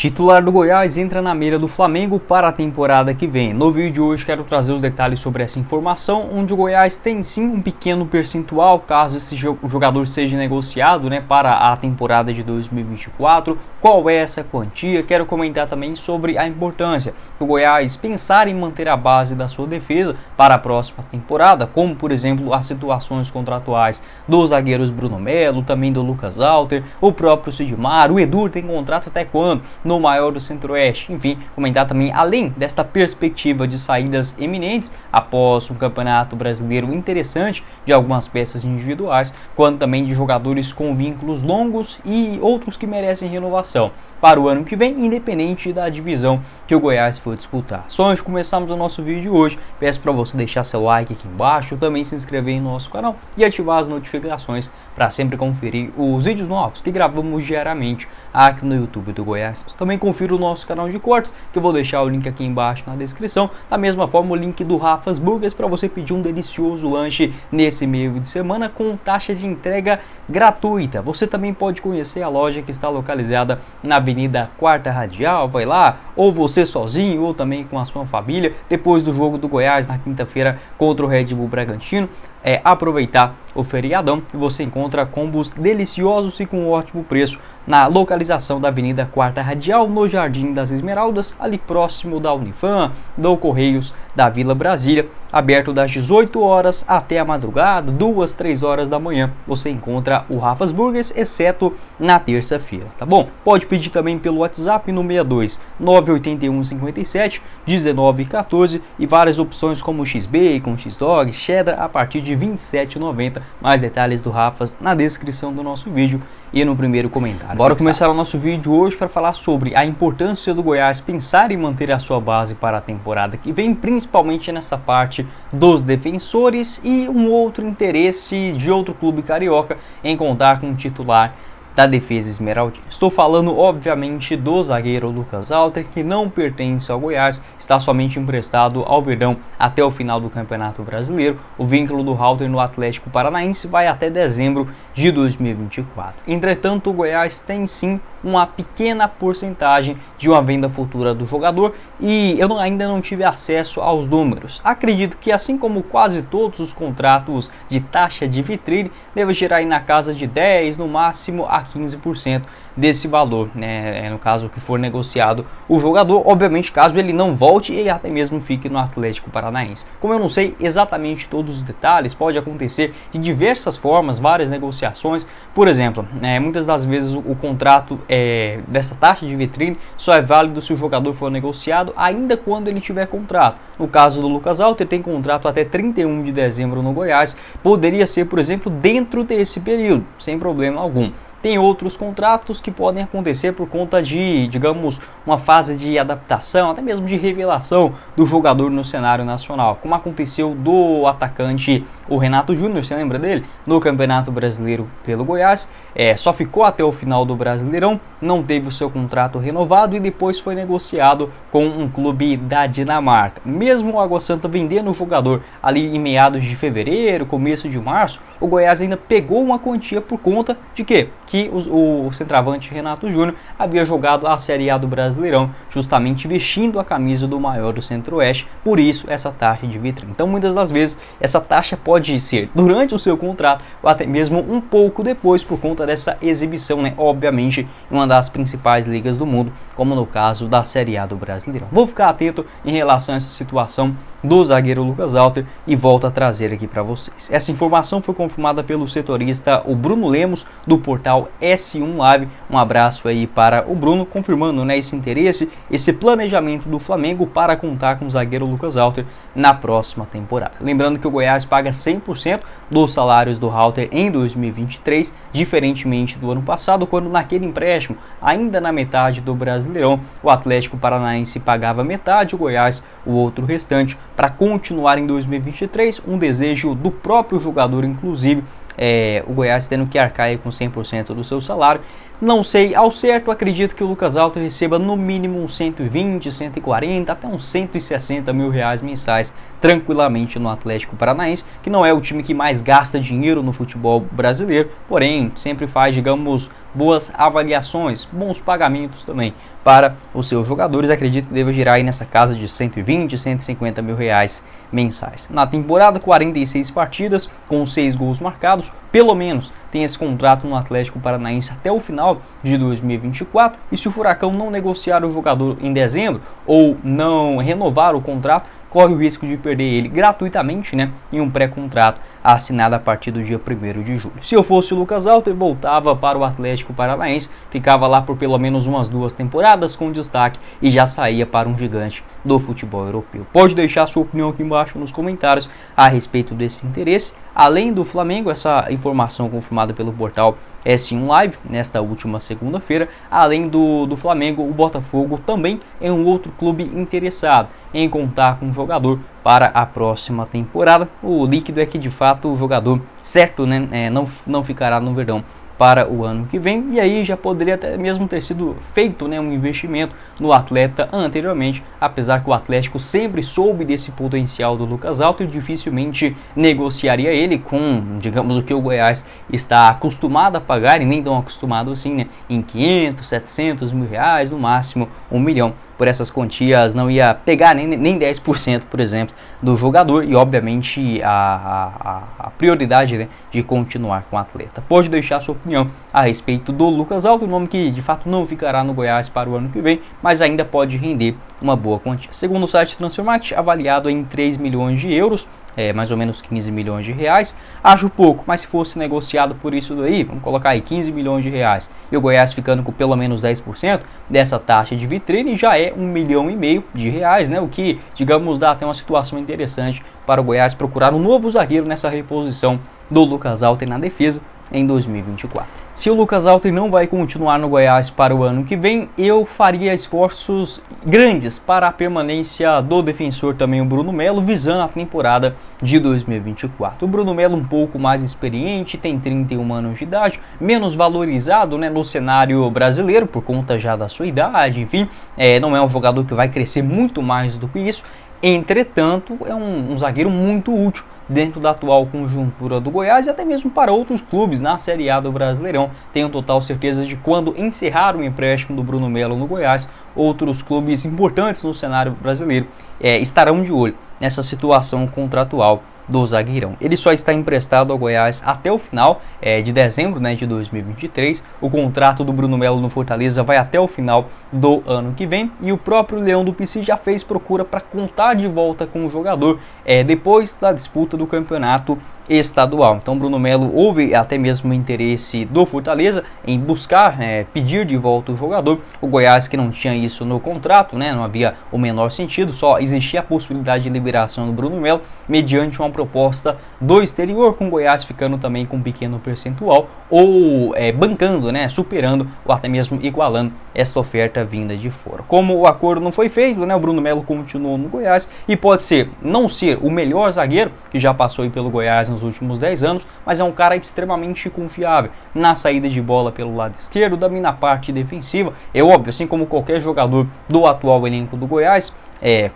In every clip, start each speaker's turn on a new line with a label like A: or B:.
A: Titular do Goiás entra na mira do Flamengo para a temporada que vem. No vídeo de hoje quero trazer os detalhes sobre essa informação, onde o Goiás tem sim um pequeno percentual caso esse jogador seja negociado, para a temporada de 2024. Qual é essa quantia? Quero comentar também sobre a importância do Goiás pensar em manter a base da sua defesa para a próxima temporada, como por exemplo as situações contratuais dos zagueiros Bruno Melo, também do Lucas Alter, o próprio Sidmar, o Edu tem contrato até quando? No maior do Centro-Oeste. Enfim, comentar também, além desta perspectiva de saídas eminentes após um campeonato brasileiro interessante de algumas peças individuais, quanto também de jogadores com vínculos longos e outros que merecem renovação para o ano que vem, independente da divisão que o Goiás for disputar. Só antes de começarmos o nosso vídeo de hoje, peço para você deixar seu like aqui embaixo, também se inscrever no nosso canal e ativar as notificações para sempre conferir os vídeos novos que gravamos diariamente aqui no YouTube do Goiás. Também confira o nosso canal de cortes, que eu vou deixar o link aqui embaixo na descrição. Da mesma forma, o link do Rafa's Burgers para você pedir um delicioso lanche nesse meio de semana com taxa de entrega gratuita. Você também pode conhecer a loja que está localizada na Avenida Quarta Radial. Vai lá, ou você sozinho, ou também com a sua família, depois do jogo do Goiás na quinta-feira contra o Red Bull Bragantino. Aproveitar o feriadão e você encontra combos deliciosos e com ótimo preço na localização da Avenida Quarta Radial, no Jardim das Esmeraldas, ali próximo da Unifam, do Correios da Vila Brasília, aberto das 18 horas até a madrugada, 2, 3 horas da manhã. Você encontra o Rafa's Burgers, exceto na terça-feira, tá bom? Pode pedir também pelo WhatsApp no 62 981 57 19 14 e várias opções como X-Bacon, X-Dog, Cheddar a partir de R$ 27,90. Mais detalhes do Rafa's na descrição do nosso vídeo e no primeiro comentário. Bora começar o nosso vídeo hoje para falar sobre a importância do Goiás pensar em manter a sua base para a temporada que vem, principalmente nessa parte dos defensores, e um outro interesse de outro clube carioca em contar com um titular da defesa esmeraldina. Estou falando obviamente do zagueiro Lucas Alter, que não pertence ao Goiás, está somente emprestado ao Verdão até o final do Campeonato Brasileiro. O vínculo do Alter no Atlético Paranaense vai até dezembro de 2024. Entretanto, o Goiás tem sim uma pequena porcentagem de uma venda futura do jogador e eu ainda não tive acesso aos números. Acredito que, assim como quase todos os contratos de taxa de vitrine, deve gerar aí na casa de 10, no máximo a 15% desse valor, no caso que for negociado o jogador, obviamente caso ele não volte e até mesmo fique no Atlético Paranaense. Como eu não sei exatamente todos os detalhes, pode acontecer de diversas formas, várias negociações. Por exemplo, muitas das vezes o contrato dessa taxa de vitrine só é válido se o jogador for negociado ainda quando ele tiver contrato. No caso do Lucas Alter, tem contrato até 31 de dezembro no Goiás, poderia ser, por exemplo, dentro desse período, sem problema algum. Tem outros contratos que podem acontecer por conta de, digamos, uma fase de adaptação, até mesmo de revelação do jogador no cenário nacional, como aconteceu do atacante o Renato Júnior, você lembra dele? No Campeonato Brasileiro pelo Goiás, só ficou até o final do Brasileirão, não teve o seu contrato renovado e depois foi negociado com um clube da Dinamarca. Mesmo o Água Santa vendendo o jogador ali em meados de fevereiro, começo de março, o Goiás ainda pegou uma quantia por conta de quê? Que o centroavante Renato Júnior havia jogado a Série A do Brasileirão, justamente vestindo a camisa do maior do Centro-Oeste, por isso essa taxa de vitrine. Então, muitas das vezes, essa taxa pode ser durante o seu contrato ou até mesmo um pouco depois, por conta dessa exibição, obviamente, em uma das principais ligas do mundo, como no caso da Série A do Brasileirão. Vou ficar atento em relação a essa situação do zagueiro Lucas Alter e volto a trazer aqui para vocês. Essa informação foi confirmada pelo setorista o Bruno Lemos, do portal S1 Live. Um abraço aí para o Bruno, confirmando esse interesse, esse planejamento do Flamengo para contar com o zagueiro Lucas Alter na próxima temporada. Lembrando que o Goiás paga 100% dos salários do Alter em 2023, diferentemente do ano passado, quando naquele empréstimo, ainda na metade do Brasileirão, o Atlético Paranaense pagava metade, o Goiás o outro restante, para continuar em 2023, um desejo do próprio jogador, inclusive, o Goiás tendo que arcar com 100% do seu salário. Não sei ao certo, acredito que o Lucas Alto receba no mínimo uns 120, 140, até uns 160 mil reais mensais tranquilamente no Atlético Paranaense, que não é o time que mais gasta dinheiro no futebol brasileiro, porém sempre faz, digamos, boas avaliações, bons pagamentos também para os seus jogadores. Acredito que deva girar aí nessa casa de 120, 150 mil reais mensais. Na temporada, 46 partidas com 6 gols marcados, pelo menos tem esse contrato no Atlético Paranaense até o final de 2024, e se o Furacão não negociar o jogador em dezembro ou não renovar o contrato, corre o risco de perder ele gratuitamente, né, em um pré-contrato assinado a partir do dia 1º de julho. Se eu fosse o Lucas Alter, voltava para o Atlético Paranaense, ficava lá por pelo menos umas 2 temporadas com destaque e já saía para um gigante do futebol europeu. Pode deixar sua opinião aqui embaixo nos comentários a respeito desse interesse. Além do Flamengo, essa informação confirmada pelo portal S1 Live nesta última segunda-feira, além do Flamengo, o Botafogo também é um outro clube interessado em contar com um jogador para a próxima temporada. O líquido é que de fato o jogador certo, né, não ficará no Verdão para o ano que vem, e aí já poderia até mesmo ter sido feito, né, um investimento no atleta anteriormente, apesar que o Atlético sempre soube desse potencial do Lucas Alto e dificilmente negociaria ele com, digamos, o que o Goiás está acostumado a pagar, e nem tão acostumado assim, né, em 500, 700 mil reais, no máximo 1 milhão. Por essas quantias não ia pegar nem 10%, por exemplo, do jogador, e obviamente a prioridade, né, de continuar com o atleta. Pode deixar sua opinião a respeito do Lucas Alto, um nome que de fato não ficará no Goiás para o ano que vem, mas ainda pode render uma boa quantia. Segundo o site Transfermarkt, avaliado em 3 milhões de euros, mais ou menos 15 milhões de reais, acho pouco, mas se fosse negociado por isso daí, vamos colocar aí 15 milhões de reais, e o Goiás ficando com pelo menos 10% dessa taxa de vitrine, já é 1,5 milhão de reais, né? O que, digamos, dá até uma situação interessante para o Goiás procurar um novo zagueiro nessa reposição do Lucas Alter na defesa em 2024. Se o Lucas Alter não vai continuar no Goiás para o ano que vem, eu faria esforços grandes para a permanência do defensor também, o Bruno Melo, visando a temporada de 2024. O Bruno Melo um pouco mais experiente, tem 31 anos de idade, menos valorizado, né, no cenário brasileiro por conta já da sua idade, enfim, não é um jogador que vai crescer muito mais do que isso. Entretanto, é um zagueiro muito útil dentro da atual conjuntura do Goiás e até mesmo para outros clubes na Série A do Brasileirão. Tenho total certeza de quando encerrar o empréstimo do Bruno Melo no Goiás, outros clubes importantes no cenário brasileiro estarão de olho nessa situação contratual do zagueirão. Ele só está emprestado ao Goiás até o final de dezembro, né, de 2023. O contrato do Bruno Melo no Fortaleza vai até o final do ano que vem, e o próprio Leão do Pici já fez procura para contar de volta com o jogador depois da disputa do campeonato estadual. Então Bruno Melo, houve até mesmo interesse do Fortaleza em buscar pedir de volta o jogador. O Goiás, que não tinha isso no contrato, né, não havia o menor sentido, só existia a possibilidade de liberação do Bruno Melo mediante uma proposta do exterior, com o Goiás ficando também com um pequeno percentual ou bancando, né, superando ou até mesmo igualando essa oferta vinda de fora. Como o acordo não foi feito, né, o Bruno Melo continuou no Goiás e pode ser não ser o melhor zagueiro que já passou aí pelo Goiás nos últimos 10 anos, mas é um cara extremamente confiável na saída de bola pelo lado esquerdo, também na parte defensiva. É óbvio, assim como qualquer jogador do atual elenco do Goiás,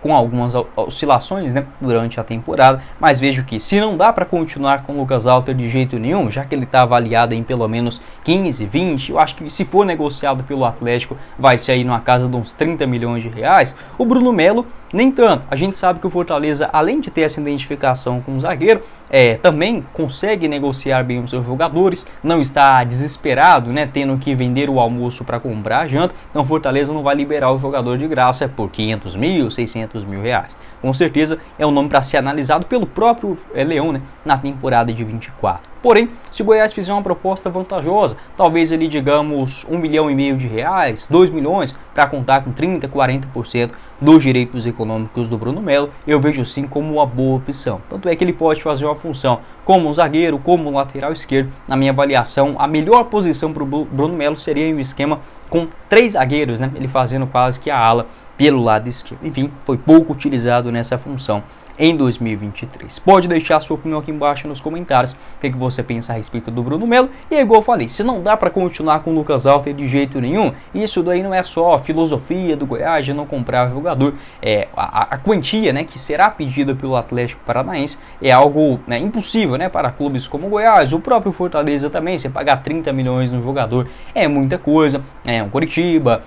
A: com algumas oscilações, né, durante a temporada, mas vejo que se não dá para continuar com o Lucas Alter de jeito nenhum, já que ele está avaliado em pelo menos 15, 20, eu acho que se for negociado pelo Atlético vai ser aí numa casa de uns 30 milhões de reais, o Bruno Melo nem tanto. A gente sabe que o Fortaleza, além de ter essa identificação com o zagueiro, também consegue negociar bem os seus jogadores, não está desesperado, né, tendo que vender o almoço para comprar a janta. Então o Fortaleza não vai liberar o jogador de graça por 500 mil, 600 mil reais. Com certeza é um nome para ser analisado pelo próprio Leão, né, na temporada de 24. Porém, se o Goiás fizer uma proposta vantajosa, talvez ele, digamos, 1,5 milhão de reais, 2 milhões, para contar com 30%, 40% dos direitos econômicos do Bruno Melo, eu vejo sim como uma boa opção. Tanto é que ele pode fazer uma função como um zagueiro, como um lateral esquerdo. Na minha avaliação, a melhor posição para o Bruno Melo seria em um esquema com 3 zagueiros, né? Ele fazendo quase que a ala pelo lado esquerdo. Enfim, foi pouco utilizado nessa função em 2023. Pode deixar sua opinião aqui embaixo nos comentários, o que você pensa a respeito do Bruno Melo. E é igual eu falei, se não dá para continuar com o Lucas Alter de jeito nenhum, isso daí não é só filosofia do Goiás de não comprar jogador. A quantia, né, que será pedida pelo Atlético Paranaense é algo, né, impossível, né, para clubes como o Goiás, o próprio Fortaleza também. Você pagar 30 milhões no jogador é muita coisa, um Coritiba,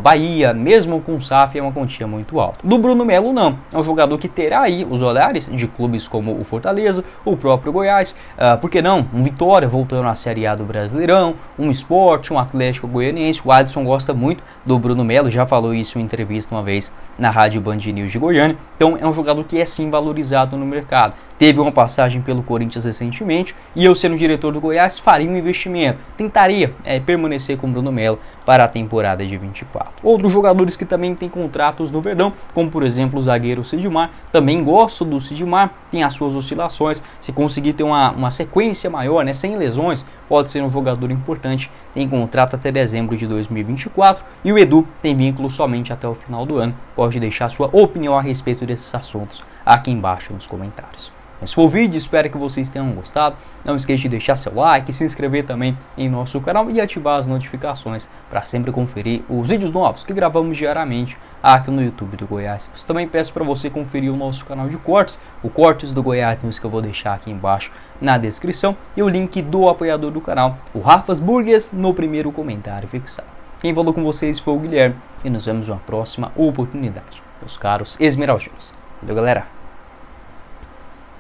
A: Bahia, mesmo com o SAF, é uma quantia muito alta. Do Bruno Melo não, é um jogador que terá aí os olhares de clubes como o Fortaleza, o próprio Goiás, por que não? Um Vitória voltando à Série A do Brasileirão, um Sport, um Atlético Goianiense. O Adson gosta muito do Bruno Melo, já falou isso em entrevista uma vez na Rádio Band News de Goiânia, então é um jogador que é sim valorizado no mercado. Teve uma passagem pelo Corinthians recentemente e eu, sendo diretor do Goiás, faria um investimento, tentaria permanecer com o Bruno Melo para a temporada de 24. Outros jogadores que também têm contratos no Verdão, como por exemplo o zagueiro Sidmar, também gosto do Sidmar, tem as suas oscilações, se conseguir ter uma sequência maior, né, sem lesões, pode ser um jogador importante, tem contrato até dezembro de 2024 e o Edu tem vínculo somente até o final do ano. Pode deixar sua opinião a respeito desses assuntos aqui embaixo nos comentários. Esse foi o vídeo, espero que vocês tenham gostado. Não esqueça de deixar seu like, se inscrever também em nosso canal e ativar as notificações para sempre conferir os vídeos novos que gravamos diariamente aqui no YouTube do Goiás. Eu também peço para você conferir o nosso canal de cortes, o Cortes do Goiás News, que eu vou deixar aqui embaixo na descrição, e o link do apoiador do canal, o Rafas Burgues, no primeiro comentário fixado. Quem falou com vocês foi o Guilherme e nos vemos em uma próxima oportunidade, meus caros esmeraldinos. Valeu, galera!